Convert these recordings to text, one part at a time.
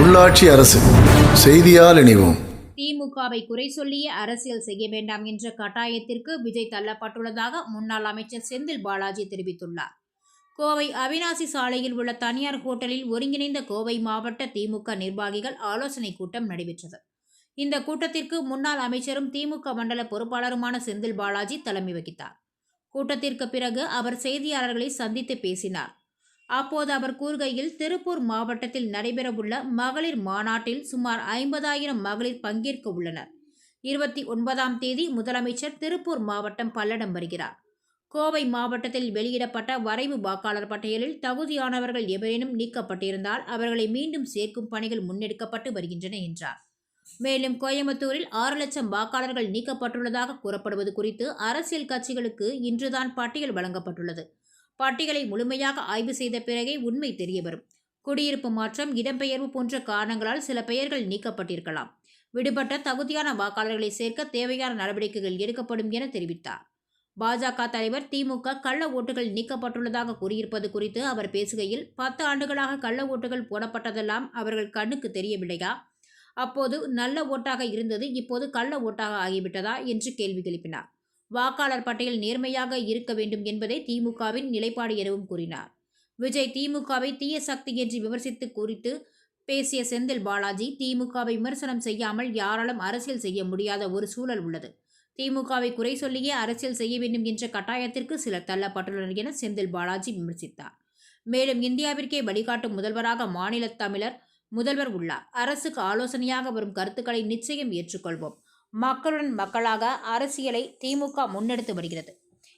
உள்ளாட்சி அரசு செய்தியால் இணைவோம். திமுகவை குறை சொல்லியே அரசியல் செய்ய வேண்டாம் என்ற கட்டாயத்திற்கு விஜய் தள்ளப்பட்டுள்ளதாக முன்னாள் அமைச்சர் செந்தில் பாலாஜி தெரிவித்துள்ளார். கோவை அவிநாசி சாலையில் உள்ள தனியார் ஹோட்டலில் ஒருங்கிணைந்த கோவை மாவட்ட திமுக நிர்வாகிகள் ஆலோசனை கூட்டம் நடைபெற்றது. இந்த கூட்டத்திற்கு முன்னாள் அமைச்சரும் திமுக மண்டல பொறுப்பாளருமான செந்தில் பாலாஜி தலைமை வகித்தார். கூட்டத்திற்கு பிறகு அவர் செய்தியாளர்களை சந்தித்து பேசினார். அப்போது அவர் கூறுகையில், திருப்பூர் மாவட்டத்தில் நடைபெறவுள்ள மகளிர் மாநாட்டில் சுமார் 50,000 மகளிர் பங்கேற்க உள்ளனர். 29ஆம் தேதி முதலமைச்சர் திருப்பூர் மாவட்டம் பல்லடம் வருகிறார். கோவை மாவட்டத்தில் வெளியிடப்பட்ட வரைவு வாக்காளர் பட்டியலில் தகுதியானவர்கள் எவரேனும் நீக்கப்பட்டிருந்தால் அவர்களை மீண்டும் சேர்க்கும் பணிகள் முன்னெடுக்கப்பட்டு வருகின்றன என்றார். மேலும் கோயம்புத்தூரில் 6 லட்சம் வாக்காளர்கள் நீக்கப்பட்டுள்ளதாக கூறப்படுவது குறித்து அரசியல் கட்சிகளுக்கு இன்றுதான் பட்டியல் வழங்கப்பட்டுள்ளது. பட்டியலை முழுமையாக ஆய்வு செய்த பிறகே உண்மை தெரியவரும். குடியிருப்பு மாற்றம், இடம்பெயர்வு போன்ற காரணங்களால் சில பெயர்கள் நீக்கப்பட்டிருக்கலாம். விடுபட்ட தகுதியான வாக்காளர்களை சேர்க்க தேவையான நடவடிக்கைகள் எடுக்கப்படும் என தெரிவித்தார். பாஜக தலைவர் திமுக கள்ள ஓட்டுகள் நீக்கப்பட்டுள்ளதாக கூறியிருப்பது குறித்து அவர் பேசுகையில், 10 ஆண்டுகளாக கள்ள ஓட்டுகள் போடப்பட்டதெல்லாம் அவர்கள் கண்ணுக்கு தெரியவில்லையா? அப்போது நல்ல ஓட்டாக இருந்தது, இப்போது கள்ள ஓட்டாக ஆகிவிட்டதா என்று கேள்வி எழுப்பினார். வாக்காளர் பட்டியல் நேர்மையாக இருக்க வேண்டும் என்பதே திமுகவின் நிலைப்பாடு எனவும் கூறினார். விஜய் திமுகவை தீய சக்தி என்று விமர்சித்து குறித்து பேசிய செந்தில் பாலாஜி, திமுகவை விமர்சனம் செய்யாமல் யாராலும் அரசியல் செய்ய முடியாத ஒரு சூழல் உள்ளது. திமுகவை குறை சொல்லியே அரசியல் செய்ய வேண்டும் என்ற கட்டாயத்திற்கு சிலர் தள்ளப்பட்டுள்ளனர் என செந்தில் பாலாஜி விமர்சித்தார். மேலும் இந்தியாவிற்கே வழிகாட்டும் முதல்வராக மாநில தமிழர் முதல்வர் உள்ளார். அரசுக்கு ஆலோசனையாக வரும் கருத்துக்களை நிச்சயம் ஏற்றுக்கொள்வோம். மக்களுடன் மக்களாக அரசியலை திமுக முன்னெடுத்து வருகிறது.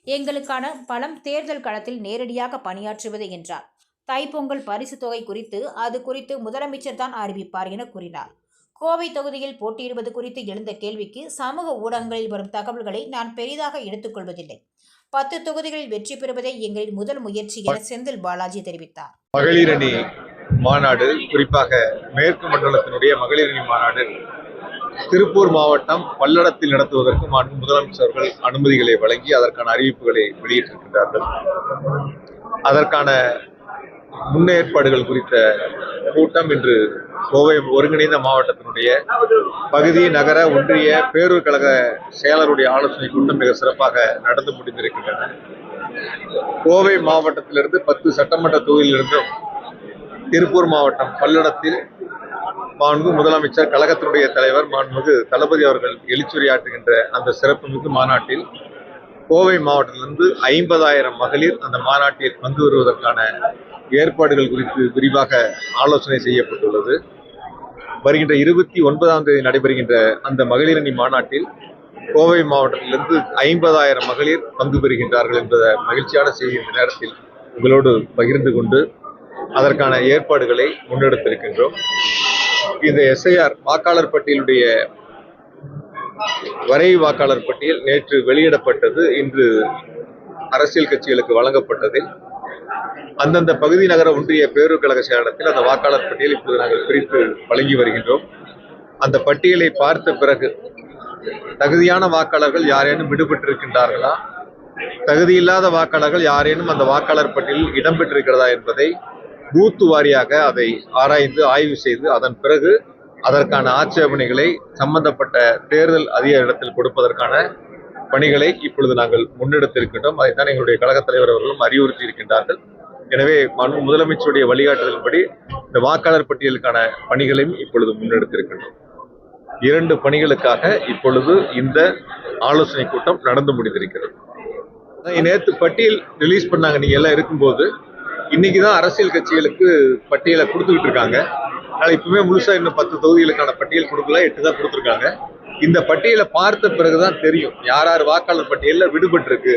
எங்களுக்கான பலம் தேர்தல் களத்தில் நேரடியாக பணியாற்றுவது என்றார். தைப்பொங்கல் பரிசு தொகை குறித்து அது குறித்து முதலமைச்சர் தான் அறிவிப்பார் என கூறினார். கோவை தொகுதியில் போட்டியிடுவது குறித்து எழுந்த கேள்விக்கு, சமூக ஊடகங்களில் வரும் தகவல்களை நான் பெரிதாக எடுத்துக்கொள்வதில்லை. 10 தொகுதிகளில் வெற்றி பெறுவதே எங்களின் முதல் முயற்சி என செந்தில் பாலாஜி தெரிவித்தார். மகளிர் அணி மாநாடு, குறிப்பாக மேற்கு மண்டலத்தினுடைய மகளிர் அணி மாநாடு திருப்பூர் மாவட்டம் பல்லடத்தில் நடத்துவதற்கு முதலமைச்சர்கள் அனுமதிகளை வழங்கி அதற்கான அறிவிப்புகளை வெளியிட்டிருக்கிறார்கள். அதற்கான முன்னேற்பாடுகள் குறித்த கூட்டம் இன்று கோவை ஒருங்கிணைந்த மாவட்டத்தினுடைய பகுதி, நகர, ஒன்றிய, பேரூர் கழக செயலருடைய ஆலோசனை கூட்டம் மிக சிறப்பாக நடந்து முடிந்திருக்கின்றன. கோவை மாவட்டத்திலிருந்து 10 சட்டமன்ற தொகுதியிலிருந்தும் திருப்பூர் மாவட்டம் பல்லடத்தில் மாண்புமிகு முதலமைச்சர், கழகத்தினுடைய தலைவர் மாண்புமிகு தளபதி அவர்கள் எழுச்சுரையாற்றுகின்ற அந்த சிறப்புமிகு மாநாட்டில் கோவை மாவட்டத்திலிருந்து 50,000 மகளிர் அந்த மாநாட்டில் பங்கு வருவதற்கான ஏற்பாடுகள் குறித்து விரிவாக ஆலோசனை செய்யப்பட்டுள்ளது. வருகின்ற 29ஆம் தேதி நடைபெறுகின்ற அந்த மகளிர் அணி மாநாட்டில் கோவை மாவட்டத்திலிருந்து 50,000 மகளிர் பங்கு பெறுகின்றார்கள் என்பதை மகிழ்ச்சியான செய்தி இந்த நேரத்தில் உங்களோடு பகிர்ந்து கொண்டு அதற்கான ஏற்பாடுகளை முன்னெடுத்திருக்கின்றோம். இந்த எஸ்ஐஆர் வாக்காளர் பட்டியலுடைய வரைவு வாக்காளர் பட்டியல் நேற்று வெளியிடப்பட்டது. இன்று அரசியல் கட்சிகளுக்கு வழங்கப்பட்டதில் அந்தந்த பகுதி, நகர, ஒன்றிய, பேரூர் கழக செயலகத்தில் அந்த வாக்காளர் பட்டியல் இப்போது நாங்கள் பிரித்து வழங்கி வருகின்றோம். அந்த பட்டியலை பார்த்த பிறகு தகுதியான வாக்காளர்கள் யாரேனும் விடுபட்டிருக்கின்றார்களா, தகுதியில்லாத வாக்காளர்கள் யாரேனும் அந்த வாக்காளர் பட்டியலில் இடம்பெற்றிருக்கிறதா என்பதை பூத்து வாரியாக அதை ஆராய்ந்து ஆய்வு செய்து அதன் பிறகு அதற்கான ஆட்சேபனைகளை சம்பந்தப்பட்ட தேர்தல் அதிகாரிடத்தில் கொடுப்பதற்கான பணிகளை இப்பொழுது நாங்கள் முன்னெடுத்திருக்கின்றோம். அதைத்தான் எங்களுடைய கழகத் தலைவர் அவர்களும் அறிவுறுத்தி இருக்கின்றார்கள். எனவே முதலமைச்சருடைய வழிகாட்டுதலின்படி இந்த வாக்காளர் பட்டியலுக்கான பணிகளையும் இப்பொழுது முன்னெடுத்திருக்கின்றோம். 2 பணிகளுக்காக இப்பொழுது இந்த ஆலோசனை கூட்டம் நடந்து முடிந்திருக்கிறது. நேற்று பட்டியல் ரிலீஸ் பண்ணாங்க. நீங்க எல்லாம் இருக்கும்போது இன்னைக்குதான் அரசியல் கட்சிகளுக்கு பட்டியலை கொடுத்துக்கிட்டு இருக்காங்க. அதனால இப்பவுமே முழுசா இன்னும் 10 தொகுதிகளுக்கான பட்டியல் கொடுக்கல, 8 தான் கொடுத்துருக்காங்க. இந்த பட்டியலை பார்த்த பிறகுதான் தெரியும் யார் யார் வாக்காளர் பட்டியலில் விடுபட்டிருக்கு.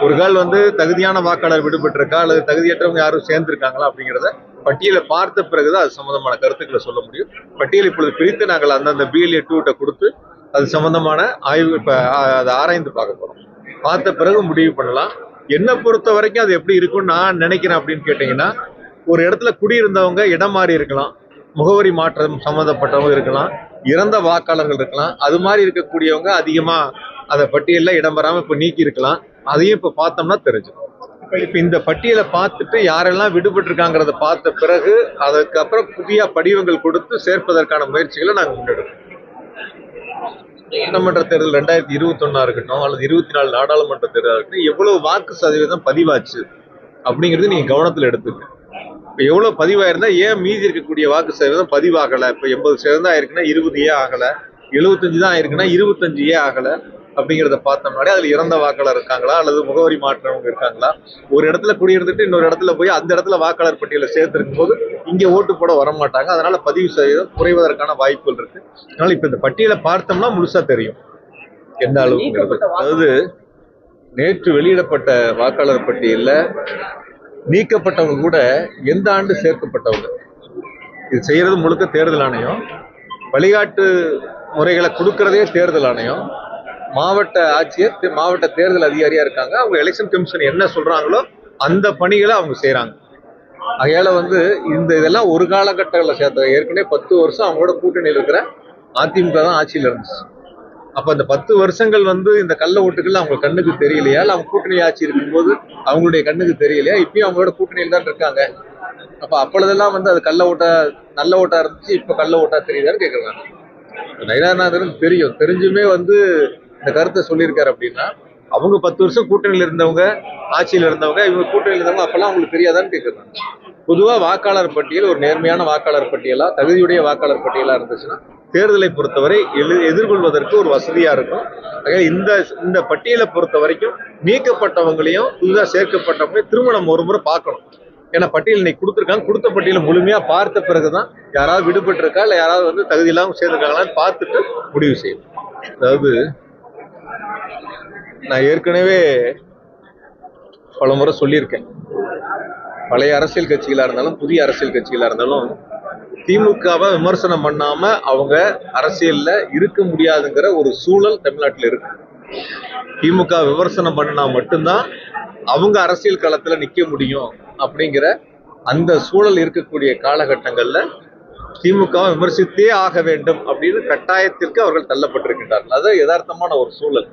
ஒரு கால் தகுதியான வாக்காளர் விடுபட்டிருக்கா அல்லது தகுதியற்றவங்க யாரும் சேர்ந்திருக்காங்களா அப்படிங்கிறத பட்டியலை பார்த்த பிறகுதான் அது சம்பந்தமான கருத்துக்களை சொல்ல முடியும். பட்டியல் இப்பொழுது பிரித்து நாங்கள் அந்தந்த BLA 2 கொடுத்து அது சம்பந்தமான ஆய்வு அதை ஆராய்ந்து பார்க்க போறோம். பார்த்த பிறகு முடிவு பண்ணலாம். என்னை பொறுத்த வரைக்கும் அது எப்படி இருக்கும்னு நான் நினைக்கிறேன் அப்படின்னு கேட்டீங்கன்னா, ஒரு இடத்துல குடியிருந்தவங்க இடம் மாறி இருக்கலாம், முகவரி மாற்றம் சம்பந்தப்பட்டவங்க இருக்கலாம், இறந்த வாக்காளர்கள் இருக்கலாம். அது மாதிரி இருக்கக்கூடியவங்க அதிகமா அந்த பட்டியலில் இடம் பெறாம இப்ப நீக்கி இருக்கலாம். அதையும் இப்ப பார்த்தோம்னா தெரிஞ்சிடும். இப்ப இந்த பட்டியலை பார்த்துட்டு யாரெல்லாம் விடுபட்டிருக்காங்கிறத பார்த்த பிறகு அதுக்கப்புறம் புதிய படிவங்கள் கொடுத்து சேர்ப்பதற்கான முயற்சிகளை நாங்கள் முன்னெடுப்போம். சட்டமன்ற தேர்தல் 2021 இருக்கட்டும் அல்லது 24 நாடாளுமன்ற தேர்தல் இருக்கட்டும், எவ்வளவு வாக்கு சதவீதம் பதிவாச்சு அப்படிங்கிறது நீங்க கவனத்தில் எடுத்துக்க. இப்ப எவ்வளவு பதிவாயிருந்தா ஏன் மீதி இருக்கக்கூடிய வாக்கு சதவீதம் பதிவாகல? இப்ப 80% ஆயிருக்குன்னா 20 ஏன் ஆகல, 75 தான் ஆயிருக்குன்னா 25 ஏன் ஆகல அப்படிங்கிறத பார்த்தோம்னாலே அதுல இறந்த வாக்காளர் இருக்காங்களா அல்லது முகவரி மாற்றவங்க இருக்காங்களா, ஒரு இடத்துல குடியிருந்துட்டு இன்னொரு இடத்துல போய் அந்த இடத்துல வாக்காளர் பட்டியலை சேர்த்திருக்கும் போது இங்க ஓட்டு போட வரமாட்டாங்க. அதனால பதிவு சதவீதம் குறைவதற்கான வாய்ப்புகள் இருக்கு. அதனால இப்ப இந்த பட்டியலை பார்த்தோம்னா முழுசா தெரியும் எந்த அளவுக்கு. அதாவது நேற்று வெளியிடப்பட்ட வாக்காளர் பட்டியல்ல நீக்கப்பட்டவங்க கூட எந்த ஆண்டு சேர்க்கப்பட்டவங்க, இது செய்யறது முழுக்க தேர்தல் ஆணையம், வழிகாட்டு முறைகளை கொடுக்கறதே தேர்தல் ஆணையம், மாவட்ட ஆட்சியர் மாவட்ட தேர்தல் அதிகாரியா இருக்காங்க. அவங்க எலெக்ஷன் கமிஷன் என்ன சொல்றாங்களோ அந்த பணிகளை அவங்க செய்யறாங்க. அதையால இதெல்லாம் ஒரு காலகட்டங்களில் சேர்த்த. ஏற்கனவே 10 வருஷம் அவங்களோட கூட்டணியில் இருக்கிற அதிமுக தான் ஆட்சியில் இருந்துச்சு. அப்ப அந்த 10 வருஷங்கள் இந்த கள்ள ஓட்டுகள் அவங்க கண்ணுக்கு தெரியலையா, இல்ல அவங்க கூட்டணி ஆட்சி இருக்கும்போது அவங்களுடைய கண்ணுக்கு தெரியலையா? இப்பயும் அவங்களோட கூட்டணியில் தான் இருக்காங்க. அப்ப அப்பொழுதெல்லாம் அது கள்ள ஓட்டா நல்ல ஓட்டா இருந்துச்சு, இப்ப கள்ள ஓட்டா தெரியுதான்னு கேக்குறாங்க. நயினார்நாதன் தெரியும், தெரிஞ்சுமே இந்த கருத்தை சொல்லியிருக்காரு. அப்படின்னா அவங்க 10 வருஷம் கூட்டணியில் இருந்தவங்க, ஆட்சியில் இருந்தவங்க, இவங்க கூட்டணியில் இருந்தவங்க, அப்பெல்லாம் அவங்களுக்கு தெரியாதான்னு கேட்குறாங்க. பொதுவா வாக்காளர் பட்டியல் ஒரு நேர்மையான வாக்காளர் பட்டியலா, தகுதியுடைய வாக்காளர் பட்டியலா இருந்துச்சுன்னா தேர்தலை பொறுத்தவரை எதிர்கொள்வதற்கு ஒரு வசதியா இருக்கும். இந்த பட்டியலை பொறுத்த வரைக்கும் நீக்கப்பட்டவங்களையும் புதிதாக சேர்க்கப்பட்டவங்களையும் திரும்ப நம்ம ஒரு முறை பார்க்கணும். ஏன்னா பட்டியல் இன்னைக்கு கொடுத்துருக்காங்க, கொடுத்த பட்டியலை முழுமையா பார்த்த பிறகுதான் யாராவது விடுபட்டு இருக்கா இல்ல யாராவது தகுதி இல்லாமல் சேர்ந்திருக்காங்களான்னு பார்த்துட்டு முடிவு செய்யணும். அதாவது நான் ஏற்கனவே பல முறை சொல்லியிருக்கேன், பழைய அரசியல் கட்சிகளா இருந்தாலும் புதிய அரசியல் கட்சிகளா இருந்தாலும் திமுகவை விமர்சனம் பண்ணாம அவங்க அரசியல்ல இருக்க முடியாதுங்கிற ஒரு சூழல் தமிழ்நாட்டில் இருக்கு. திமுக விமர்சனம் பண்ணா மட்டும்தான் அவங்க அரசியல் களத்துல நிக்க முடியும் அப்படிங்கிற அந்த சூழல் இருக்கக்கூடிய காலகட்டங்கள்ல திமுகவை விமர்சித்தே ஆக வேண்டும் அப்படின்னு கட்டாயத்திற்கு அவர்கள் தள்ளப்பட்டிருக்கின்றார்கள். அது யதார்த்தமான ஒரு சூழல்.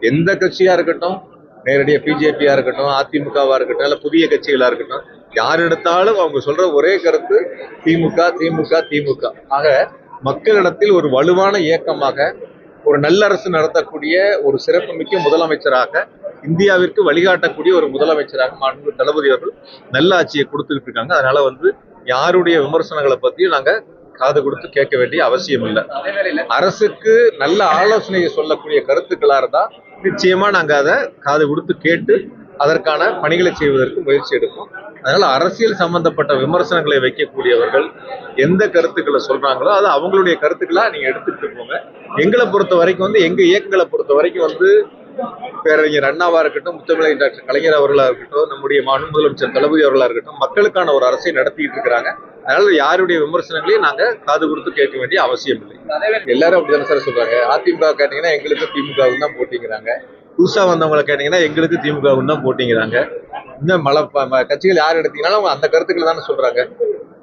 எந்த கட்சியா இருக்கட்டும், நேரடியா பிஜேபியா இருக்கட்டும், அதிமுகவா இருக்கட்டும், இல்ல புதிய கட்சிகளா இருக்கட்டும், யார் எடுத்தாலும் அவங்க சொல்ற ஒரே கருத்து திமுக திமுக திமுக. ஆக மக்களிடத்தில் ஒரு வலுவான இயக்கமாக, ஒரு நல்லரசு நடத்தக்கூடிய ஒரு சிறப்புமிக்க முதலமைச்சராக, இந்தியாவிற்கு வழிகாட்டக்கூடிய ஒரு முதலமைச்சராக மாண்புமிகு தளபதி அவர்கள் நல்ல ஆட்சியை கொடுத்துக்கிட்டு இருக்காங்க. அதனால யாருடைய விமர்சனங்களை பத்தியும் நாங்க காது கொடுத்து கேட்க வேண்டிய அவசியம் இல்லை. அரசுக்கு நல்ல ஆலோசனையை சொல்லக்கூடிய கருத்துக்களா இருந்தா நிச்சயமா நாங்க அதை காது கொடுத்து கேட்டு அதற்கான பணிகளை செய்வதற்கு முயற்சி எடுப்போம். அதனால அரசியல் சம்பந்தப்பட்ட விமர்சனங்களை வைக்கக்கூடியவர்கள் எந்த கருத்துக்களை சொல்றாங்களோ அது அவங்களுடைய கருத்துக்களா நீங்க எடுத்துக்கிட்டு போங்க. எங்களை பொறுத்த வரைக்கும் எங்க இயக்கங்களை பொறுத்த வரைக்கும் பேரறிஞர் அண்ணாவா இருக்கட்டும், முத்தமிழ் டாக்டர் கலைஞர் அவர்களா இருக்கட்டும், நம்முடைய மாநில முதலமைச்சர் தளபதி அவர்களா இருக்கட்டும், மக்களுக்கான ஒரு அரசை நடத்திட்டு இருக்கிறாங்க. அதனால யாருடைய விமர்சனங்களையும் நாங்க காது கொடுத்து கேட்க வேண்டிய அவசியம் இல்லை. எல்லாரும் அப்படிதானே சார் சொல்றாங்க. அதிமுக கேட்டீங்கன்னா எங்களுக்கு திமுகவுக்கு தான் போட்டிங்கிறாங்க, புதுசா வந்தவங்களை கேட்டீங்கன்னா எங்களுக்கு திமுகவுக்கு தான் போட்டிங்கிறாங்க. இன்னும் கட்சிகள் யார் எடுத்தீங்கன்னாலும் அவங்க அந்த கருத்துக்களை தானே சொல்றாங்க.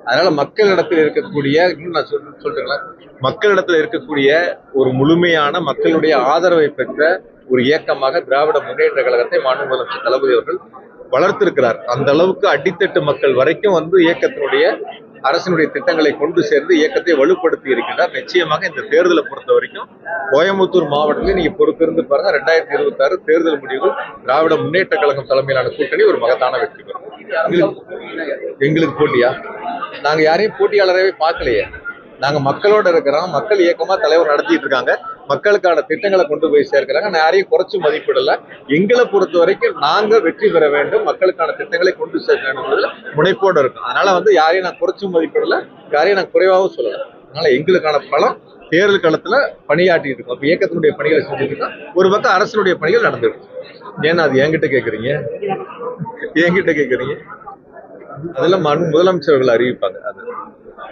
அதனால மக்களிடத்தில் இருக்கக்கூடிய, இன்னும் நான் சொல்றேங்களா, மக்களிடத்தில் இருக்கக்கூடிய ஒரு முழுமையான மக்களுடைய ஆதரவை பெற்ற ஒரு இயக்கமாக திராவிட முன்னேற்ற கழகத்தை மாநில முதலமைச்சர் தளபதி அவர்கள் வளர்த்திருக்கிறார். அந்த அளவுக்கு அடித்தட்டு மக்கள் வரைக்கும் இயக்கத்தினுடைய அரசினுடைய திட்டங்களை கொண்டு சேர்ந்து இயக்கத்தை வலுப்படுத்தி இருக்கின்றார். நிச்சயமாக இந்த தேர்தலை பொறுத்த வரைக்கும் கோயம்புத்தூர் மாவட்டத்தில் நீங்க பொறுத்திருந்து பாருங்க, 2026 தேர்தல் முடிவுகள் திராவிட முன்னேற்ற கழகம் தலைமையிலான கூட்டணி ஒரு மகத்தான வெற்றி பெறும். எங்களுக்கு போட்டியா? நாங்க யாரையும் போட்டியாளரவே பார்க்கலையே. நாங்க மக்களோட இருக்கிறோம், மக்கள் இயக்கமா தலைவர் நடத்திட்டு இருக்காங்க, மக்களுக்கான திட்டங்களை கொண்டு போய் சேர்க்கிறாங்க. நான் யாரையும் குறைச்சு மதிப்பிடல. எங்களை பொறுத்த வரைக்கும் நாங்க வெற்றி பெற வேண்டும், மக்களுக்கான திட்டங்களை கொண்டு சேர்க்க வேண்டும் முனைப்போடு இருக்கும். அதனால யாரையும் நான் குறைச்சும் மதிப்பிடல, யாரையும் நான் குறைவாகவும் சொல்லல. அதனால எங்களுக்கான பலம் தேர்தல் களத்துல பணியாற்றிட்டு இருக்கோம். அப்ப இயக்கத்தினுடைய பணிகளை செஞ்சுட்டு இருக்கோம், ஒரு பக்கம் அரசினுடைய பணிகள் நடந்துருக்கு. ஏன்னா அது என்கிட்ட கேட்குறீங்க, அதெல்லாம் முதலமைச்சர்கள் அறிவிப்பாங்க.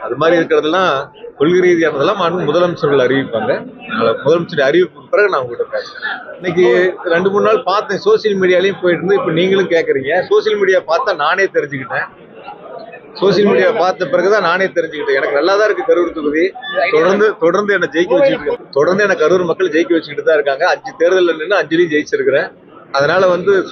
அது மாதிரி இருக்கிறதெல்லாம் கொள்கை ரீதியானதெல்லாம் முதலமைச்சர்கள் அறிவிப்பாங்க. முதலமைச்சர் அறிவிப்பு பிறகு நான் உங்ககிட்ட பேசுறேன். இன்னைக்கு 2-3 நாள் பார்த்தேன், சோசியல் மீடியாலையும் போயிட்டு இருந்து. இப்ப நீங்களும் கேட்குறீங்க. சோசியல் மீடியா பார்த்தா நானே தெரிஞ்சுக்கிட்டேன். சோசியல் மீடியா பார்த்த பிறகுதான் நானே தெரிஞ்சுக்கிட்டேன். எனக்கு நல்லா தான் இருக்கு கரூர் தொகுதி. தொடர்ந்து என்னை ஜெயிக்க வச்சுக்கிட்டு, தொடர்ந்து எனக்கு கரூர் மக்கள் ஜெயிக்க வச்சுக்கிட்டு தான் இருக்காங்க. 5 தேர்தலில் நின்று 5லையும் ஜெயிச்சிருக்கிறேன். அதனால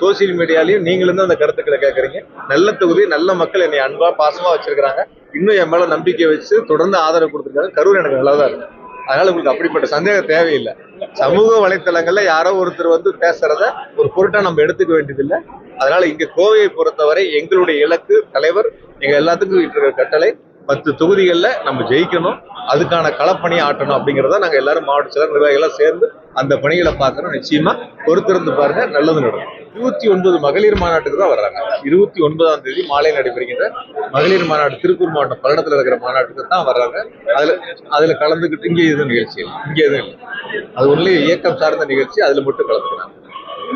சோசியல் மீடியாலையும் நீங்களும் தான் அந்த கருத்துக்களை கேட்கறீங்க. நல்ல தொகுதி, நல்ல மக்கள் என்னை அன்பா பாசமா வச்சிருக்கிறாங்க. இன்னும் என் மேல நம்பிக்கை வச்சு தொடர்ந்து ஆதரவு கொடுத்துருக்காங்க. கரூர் எனக்கு நல்லாதான் இருக்கு. அதனால உங்களுக்கு அப்படிப்பட்ட சந்தேகம் தேவையில்லை. சமூக வலைத்தளங்கள்ல யாரோ ஒருத்தர் பேசுறத ஒரு பொருட்டா நம்ம எடுத்துக்க வேண்டியதில்லை. அதனால இங்க கோவையை பொறுத்தவரை எங்களுடைய இலக்கு, தலைவர் எங்க எல்லாத்துக்கும் இருக்கிற கட்டளை 10 தொகுதிகளில் நம்ம ஜெயிக்கணும், அதுக்கான களப்பணியை ஆட்டணும் அப்படிங்கிறத நாங்கள் எல்லாரும் மாவட்ட செயலர் நிர்வாகிகளாக சேர்ந்து அந்த பணிகளை பார்க்கணும். நிச்சயமா பொறுத்திருந்து பாருங்க, நல்லது நடக்கும். 29 மகளிர் மாநாட்டுக்கு தான் வர்றாங்க. 29ஆம் தேதி மாலை நடைபெறுகின்ற மகளிர் மாநாடு திருப்பூர் மாவட்டம் பல்லடத்தில் இருக்கிற மாநாட்டுக்கு தான் வர்றாங்க. அதுல கலந்துக்கிட்டு இங்கே எதுவும் நிகழ்ச்சி இல்லை, இங்கே எதுவும் இல்லை. அது ஒன்லி இயக்கம் சார்ந்த நிகழ்ச்சி, அதுல மட்டும் கலந்துக்கிறாங்க.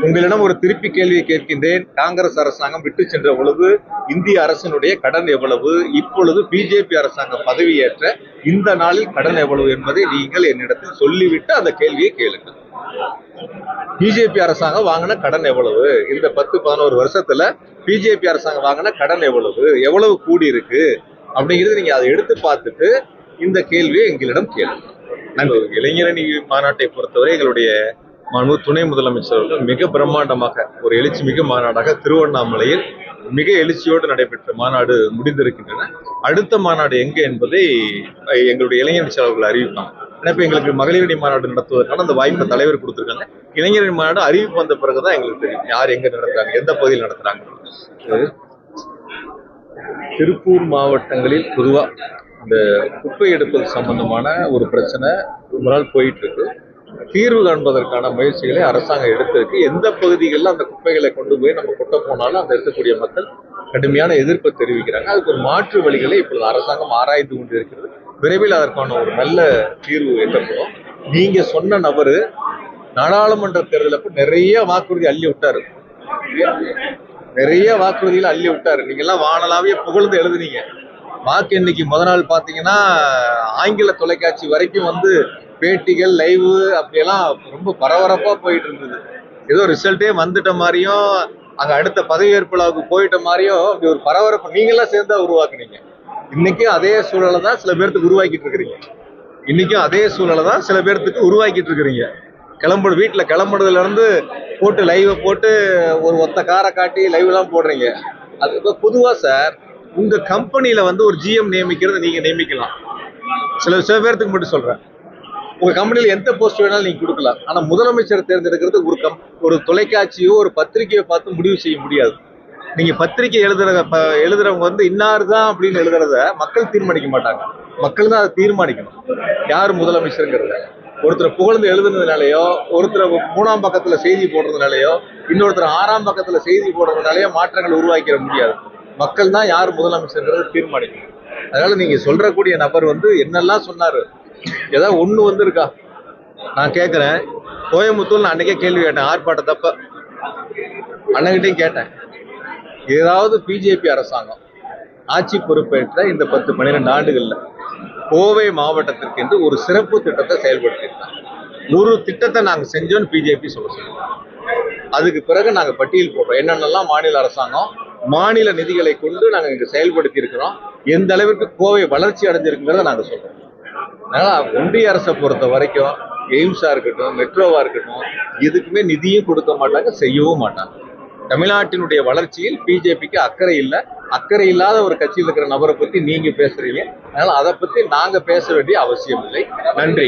உங்களிடம் ஒரு திருப்பி கேள்வியை கேட்கின்றேன். காங்கிரஸ் அரசாங்கம் விட்டு சென்ற பொழுது இந்திய அரசினுடைய கடன் எவ்வளவு, இப்பொழுது பிஜேபி அரசாங்கம் பதவியேற்ற இந்த நாளில் கடன் எவ்வளவு என்பதை நீங்கள் என்னிடத்தில் சொல்லிவிட்டு அந்த கேள்வியை கேளுங்கள். பிஜேபி அரசாங்கம் வாங்கின கடன் எவ்வளவு, இந்த 10-11 வருஷத்துல பிஜேபி அரசாங்கம் வாங்கின கடன் எவ்வளவு கூடி இருக்கு அப்படிங்கிறது நீங்க அதை எடுத்து பார்த்துட்டு இந்த கேள்வியை எங்களிடம் கேளுங்க. நாங்கள் இளைஞரணி மாநாட்டை பொறுத்தவரை எங்களுடைய துணை முதலமைச்சர் அவர்கள் மிக பிரம்மாண்டமாக ஒரு எழுச்சி மிக மாநாடாக திருவண்ணாமலையில் மிக எழுச்சியோடு நடைபெற்ற மாநாடு முடிந்திருக்கின்றன. அடுத்த மாநாடு எங்க என்பதை எங்களுடைய இளைஞரணி செயலர்கள் அறிவிப்பாங்க. இப்போ எங்களுக்கு மகளிரணி மாநாடு நடத்துவதற்கான அந்த வாய்ப்பை தலைவர் கொடுத்துருக்காங்க. இளைஞரணி மாநாடு அறிவிப்பு வந்த பிறகுதான் எங்களுக்கு தெரியும் யார் எங்க நடத்துறாங்க, எந்த பகுதியில் நடத்துறாங்க. திருப்பூர் மாவட்டங்களில் பொதுவா இந்த குப்பை எடுப்பது சம்பந்தமான ஒரு பிரச்சனை ரொம்ப நாள் போயிட்டு இருக்கு. தீர்வு காண்பதற்கான முயற்சிகளை அரசாங்கம் எடுத்திருக்கு. எந்த பகுதிகளில் அந்த குப்பைகளை கொண்டு போய் நம்ம கொட்ட போனாலும் அந்த இருக்கக்கூடிய மக்கள் கடுமையான எதிர்ப்பை தெரிவிக்கிறாங்க. அதுக்கு ஒரு மாற்று வழிகளை இப்பொழுது அரசாங்கம் ஆராய்ந்து கொண்டிருக்கிறது. விரைவில் அதற்கான ஒரு நல்ல தீர்வு எட்டப்படும். நீங்க சொன்ன நபரு நாடாளுமன்ற தேர்தலப்ப நிறைய வாக்குறுதி அள்ளி விட்டாரு, நீங்க எல்லாம் வானலாவிய புகழ்ந்து எழுதுனீங்க. வாக்கு எண்ணிக்கை முத நாள் பாத்தீங்கன்னா ஆங்கில தொலைக்காட்சி வரைக்கும் பேட்டிகள், லைவ் அப்படியெல்லாம் ரொம்ப பரபரப்பா போயிட்டு இருந்தது. ஏதோ ரிசல்ட்டே வந்துட்ட மாதிரியும் அங்க அடுத்த பதவியேற்பு விழாவுக்கு போயிட்ட மாதிரியும் அப்படி ஒரு பரபரப்பு நீங்களாம் சேர்ந்தா உருவாக்குனீங்க. இன்னைக்கும் அதே சூழலை தான் சில பேர்த்துக்கு உருவாக்கிட்டு இருக்கிறீங்க. வீட்டுல கிளம்புறதுல இருந்து போட்டு லைவ் போட்டு ஒரு ஒத்த காரை காட்டி லைவ் எல்லாம் போடுறீங்க. அது பொதுவா சார், உங்க கம்பெனியில ஒரு ஜிஎம் நியமிக்கிறது நீங்க நியமிக்கலாம். சில பேர்த்துக்கு மட்டும் சொல்றேன், உங்க கம்பெனியில எந்த போஸ்ட் வேணாலும் நீங்க கொடுக்கலாம். ஆனா முதலமைச்சர் தேர்ந்தெடுக்கிறது ஒரு தொலைக்காட்சியோ ஒரு பத்திரிகையோ பார்த்து முடிவு செய்ய முடியாது. நீங்க பத்திரிகை எழுதுறவங்க இன்னாருதான் அப்படின்னு எழுதுறத மக்கள் தீர்மானிக்க மாட்டாங்க. மக்கள் தான் அதை தீர்மானிக்கணும் யார் முதலமைச்சருங்கிறத. ஒருத்தர் புகழ்ந்து எழுதுனதுனாலயோ, ஒருத்தர் 3ஆம் பக்கத்துல செய்தி போடுறதுனாலயோ, இன்னொருத்தர் 6ஆம் பக்கத்துல செய்தி போடுறதுனாலயோ மாற்றங்கள் உருவாக்கிட முடியாது. மக்கள் தான் யார் முதலமைச்சர்ங்கிறத தீர்மானிக்கணும். அதனால நீங்க சொல்றக்கூடிய நபர் என்னெல்லாம் சொன்னாரு, ஏதாவது ஒண்ணு இருக்கா? நான் கேட்கிறேன், கோயம்புத்தூர் நான் அன்னைக்கே கேள்வி கேட்டேன், ஆர்ப்பாட்டத்தப்ப அண்ணகிட்டையும் கேட்டேன். ஏதாவது பிஜேபி அரசாங்கம் ஆட்சி பொறுப்பேற்ற இந்த 10-12 ஆண்டுகள்ல கோவை மாவட்டத்திற்கு என்று ஒரு சிறப்பு திட்டத்தை செயல்படுத்தியிருக்காங்க. ஒரு திட்டத்தை நாங்க செஞ்சோன்னு பிஜேபி சொல்லுவோம். அதுக்கு பிறகு நாங்க பட்டியல் போடுறோம் என்னென்னலாம் மாநில அரசாங்கம் மாநில நிதிகளை கொண்டு நாங்க இங்க செயல்படுத்தி இருக்கிறோம், எந்த அளவிற்கு கோவை வளர்ச்சி அடைஞ்சிருக்குங்கிறத நாங்க சொல்றோம். அதனால ஒன்றிய அரசை பொறுத்த வரைக்கும் எய்ம்ஸா இருக்கட்டும், மெட்ரோவா இருக்கட்டும், எதுக்குமே நிதியும் கொடுக்க மாட்டாங்க, செய்யவும் மாட்டாங்க. தமிழ்நாட்டினுடைய வளர்ச்சியில் பிஜேபிக்கு அக்கறை இல்லை. அக்கறை இல்லாத ஒரு கட்சியில் இருக்கிற நபரை பத்தி நீங்க பேசுறீங்க. அதனால அதை பத்தி நாங்க பேச வேண்டிய அவசியம் இல்லை. நன்றி.